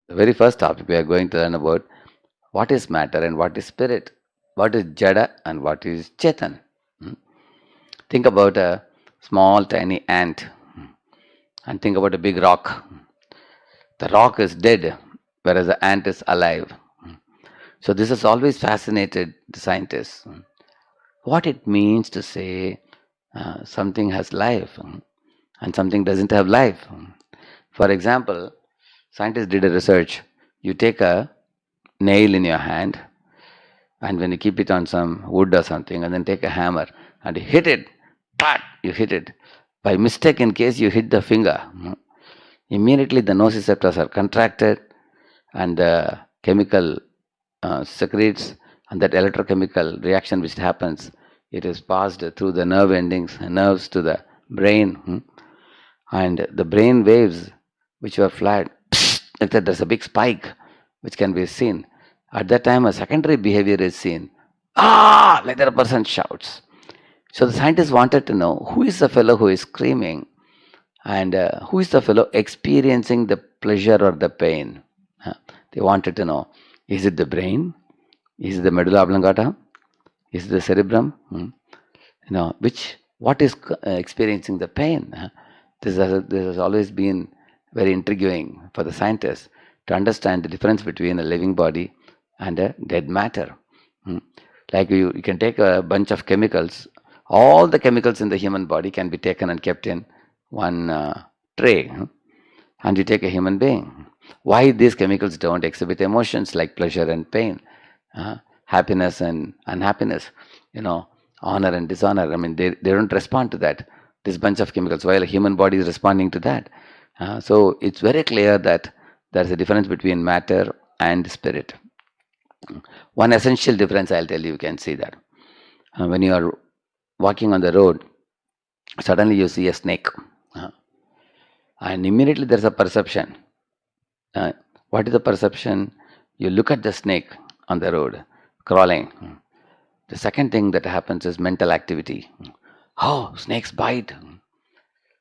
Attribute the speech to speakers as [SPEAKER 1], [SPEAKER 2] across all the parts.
[SPEAKER 1] The very first topic we are going to learn about what is matter and what is spirit, what is Jada and what is Chetan. Hmm. Think about a small tiny ant and think about a big rock. The rock is dead, whereas the ant is alive. So this has always fascinated the scientists. What it means to say something has life and something doesn't have life. For example, scientists did a research. You take a nail in your hand, and when you keep it on some wood or something, and then take a hammer and you hit it, pat, you hit it. By mistake, in case you hit the finger, immediately the nociceptors are contracted and the chemical secretes, and that electrochemical reaction which happens, it is passed through the nerve endings, nerves to the brain, and the brain waves which were flat, like that, there's a big spike which can be seen. At that time, a secondary behavior is seen. Ah, like that a person shouts. So the scientists wanted to know who is the fellow who is screaming and who is the fellow experiencing the pleasure or the pain. They wanted to know, is it the brain? Is it the medulla oblongata? Is it the cerebrum? What is experiencing the pain? This has always been very intriguing for the scientists to understand the difference between a living body and a dead matter. Like you can take a bunch of chemicals. All the chemicals in the human body can be taken and kept in one tray, and you take a human being. Why these chemicals don't exhibit emotions like pleasure and pain, happiness and unhappiness, honor and dishonor? I mean, they don't respond to that. This bunch of chemicals, while a human body is responding to that. So it's very clear that there's a difference between matter and spirit. One essential difference I'll tell you, you can see that. When you are walking on the road, suddenly you see a snake. And immediately there's a perception. What is the perception? You look at the snake on the road, crawling. The second thing that happens is mental activity. Oh, snakes bite.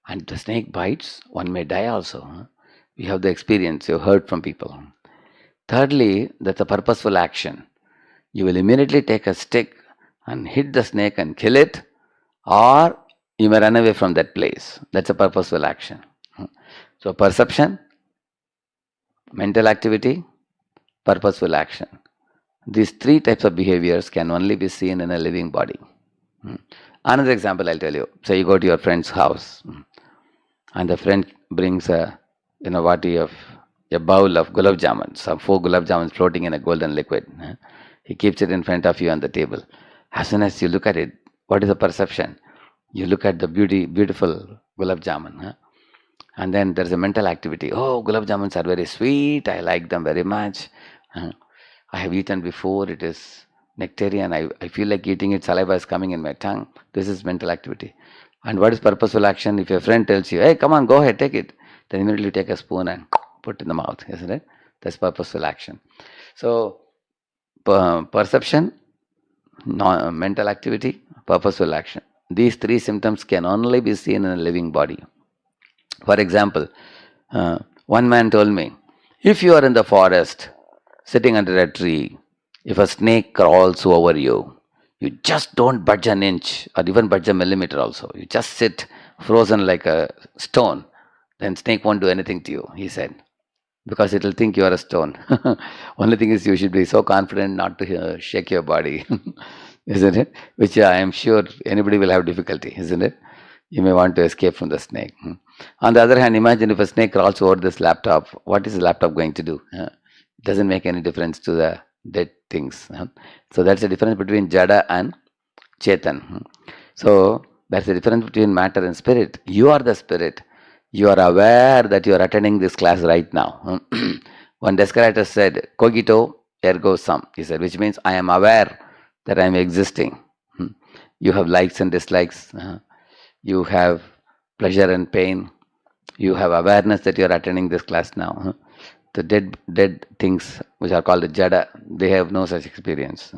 [SPEAKER 1] And the snake bites, one may die also. You have the experience, you've heard from people. Thirdly, that's a purposeful action. You will immediately take a stick and hit the snake and kill it, or you may run away from that place. That's a purposeful action. So perception, mental activity, purposeful action. These three types of behaviors can only be seen in a living body. Another example I'll tell you. Say you go to your friend's house, and the friend brings a bowl of gulab jamuns, some 4 gulab jamuns floating in a golden liquid. He keeps it in front of you on the table. As soon as you look at it, what is the perception? You look at the beautiful gulab jamun, and then there's a mental activity. Oh, gulab jamuns are very sweet. I like them very much. I have eaten before. It is nectarian. I feel like eating it. Saliva is coming in my tongue. This is mental activity. And what is purposeful action? If your friend tells you, hey, come on, go ahead, take it, then immediately take a spoon and put in the mouth, isn't it? That's purposeful action. So, perception, mental activity, purposeful action. These three symptoms can only be seen in a living body. For example, one man told me, if you are in the forest, sitting under a tree, if a snake crawls over you, you just don't budge an inch or even budge a millimeter also. You just sit frozen like a stone. Then snake won't do anything to you, he said, because it will think you are a stone. Only thing is you should be so confident not to shake your body, isn't it? Which I am sure anybody will have difficulty, isn't it? You may want to escape from the snake. On the other hand, imagine if a snake crawls over this laptop, what is the laptop going to do? It doesn't make any difference to the dead things. So that's the difference between Jada and Chetan. So there's a difference between matter and spirit. You are the spirit. You are aware that you are attending this class right now. One Descartes said, cogito ergo sum. He said, which means I am aware that I am existing. You have likes and dislikes. You have pleasure and pain. You have awareness that you are attending this class now. The dead things, which are called the Jada, they have no such experience.